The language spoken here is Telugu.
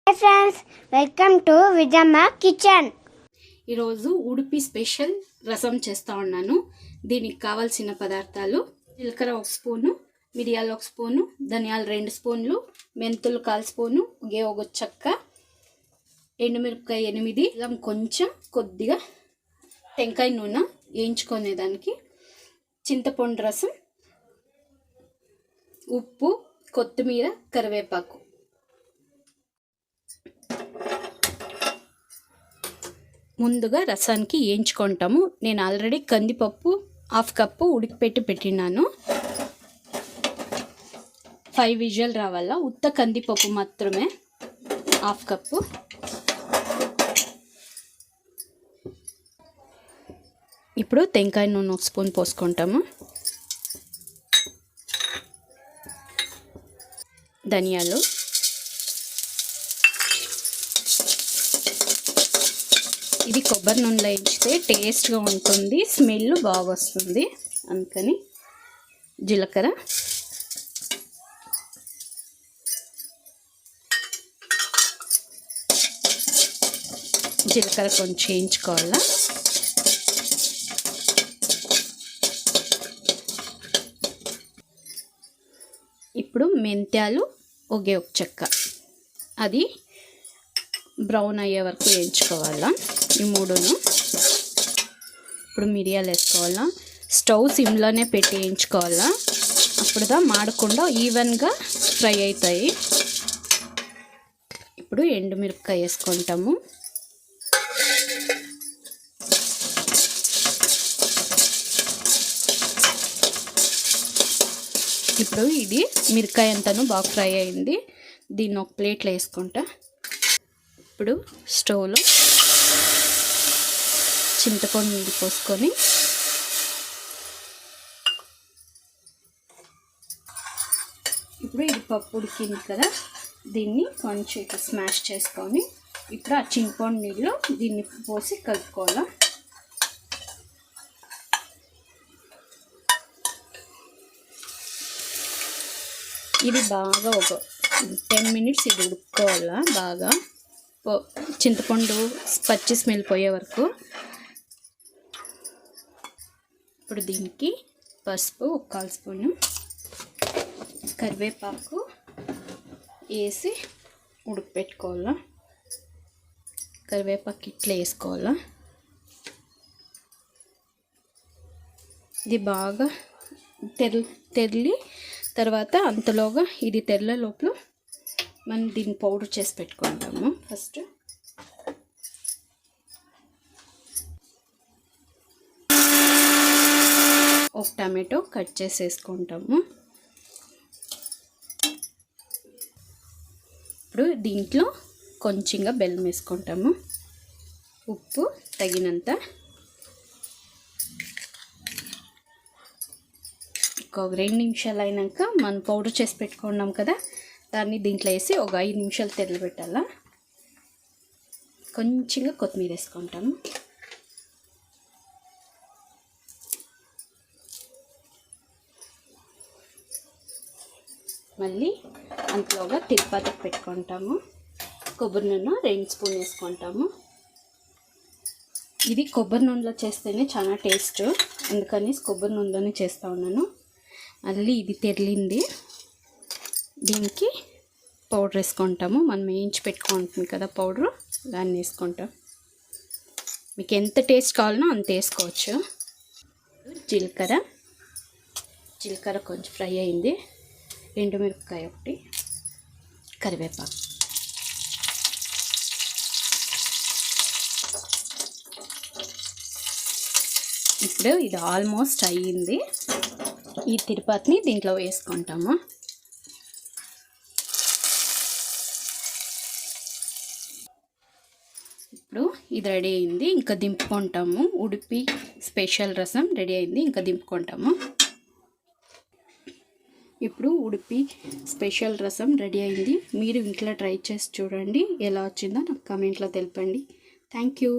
Hi friends, welcome to VIJAMMA kitchen. ఈరోజు ఉడుపి స్పెషల్ రసం చేస్తా ఉన్నాను. దీనికి కావాల్సిన పదార్థాలు జీలకర్ర 1 స్పూను, మిరియాలు 1 స్పూను, ధనియాలు 2 స్పూన్లు, మెంతులు 1/4 స్పూను, ఒక చెక్క, ఎండుమిరపకాయ 8, ఇలా కొంచెం కొద్దిగా టెంకాయ నూనె వేయించుకునేదానికి, చింతపండు రసం, ఉప్పు, కొత్తిమీర, కరివేపాకు. ముందుగా రసానికి వేయించుకుంటాము. నేను ఆల్రెడీ కందిపప్పు 1/2 కప్పు ఉడికిపెట్టి పెట్టినాను. 5 విజిల్ రావాలా. ఉత్త కందిపప్పు మాత్రమే 1/2 కప్పు. ఇప్పుడు టెంకాయ నూనె 1 స్పూన్ పోసుకుంటాము. ధనియాలు, ఇది కొబ్బరి నూనెలో వేయించితే టేస్ట్గా ఉంటుంది, స్మెల్ బాగా వస్తుంది. అందుకని జీలకర్ర, కొంచెం వేయించుకోవాలా. ఇప్పుడు మెంతాలు ఒక చెక్క, అది బ్రౌన్ అయ్యే వరకు వేయించుకోవాలా. ఈ మూడును. ఇప్పుడు మిరియాలు వేసుకోవాలా. స్టవ్ సిమ్లోనే పెట్టి వేయించుకోవాలా, అప్పుడుదా మాడకుండా ఈవెన్గా ఫ్రై అవుతాయి. ఇప్పుడు ఎండుమిరపకాయ వేసుకుంటాము. ఇప్పుడు ఇది మిరపకాయ అంతాను బాగా ఫ్రై అయింది. దీన్ని ఒక ప్లేట్లో వేసుకుంటా. ఇప్పుడు స్టవ్లో చింతపండు నీళ్ళు పోసుకొని ఇప్పుడు ఇది పప్పు ఉడికింది కదా, దీన్ని కొంచెం ఇట్లా స్మాష్ చేసుకొని ఇప్పుడు ఆ చింతపండు నీళ్ళు దీన్ని పోసి కలుపుకోవాలా. ఇది బాగా ఒక 10 మినిట్స్ ఇది ఉడుక్కోవాలా. బాగా చింతపండు పచ్చి స్మెల్ పోయే వరకు. ఇప్పుడు దీనికి పసుపు 1/4 స్పూను, కరివేపాకు వేసి ఉడకపెట్టుకోవాలా. కరివేపాకు ఇట్లా వేసుకోవాలా. ఇది బాగా తెరలి తర్వాత అంతలోగా ఇది తెరల లోపల మనం దీన్ని పౌడర్ చేసి పెట్టుకుంటాము. ఫస్ట్ ఒక టమాటో కట్ చేసి వేసుకుంటాము. ఇప్పుడు దీంట్లో కొంచెంగా బెల్లం వేసుకుంటాము. ఉప్పు తగినంత. ఒక 2 నిమిషాలు అయినాక మనం పౌడర్ చేసి పెట్టుకున్నాం కదా, దాన్ని దీంట్లో వేసి ఒక 5 నిమిషాలు తెరలిపెట్టాలా. కొంచెంగా కొత్తిమీర వేసుకుంటాము. మళ్ళీ అంతలోగా తిరుపతికి పెట్టుకుంటాము. కొబ్బరి నూనె 2 స్పూన్ వేసుకుంటాము. ఇది కొబ్బరి నూనెలో చేస్తేనే చాలా టేస్ట్, అందుకని కొబ్బరి నూనెలోనే చేస్తూ ఉన్నాను. మళ్ళీ ఇది తెరిలింది. దీనికి పౌడర్ వేసుకుంటాము. మనం వేయించి పెట్టుకుంటాం కదా పౌడరు, దాన్ని వేసుకుంటాం. మీకు ఎంత టేస్ట్ కావాలనో అంత వేసుకోవచ్చు. జీలకర్ర కొంచెం ఫ్రై అయింది. ఎండుమిరపకాయ 1, కరివేపాకు. ఇప్పుడు ఇది ఆల్మోస్ట్ అయ్యింది. ఈ తిరుపతిని దీంట్లో వేసుకుంటాము. ఇప్పుడు ఇది రెడీ అయింది, ఇంకా దింపుకుంటాము. ఉడుపి స్పెషల్ రసం రెడీ అయింది, ఇంకా దింపుకుంటాము. ఇప్పుడు ఉడుపి స్పెషల్ రసం రెడీ అయింది. మీరు ఇంట్లో ట్రై చేసి చూడండి, ఎలా వచ్చిందో నాకు కామెంట్లో తెలపండి. Thank you.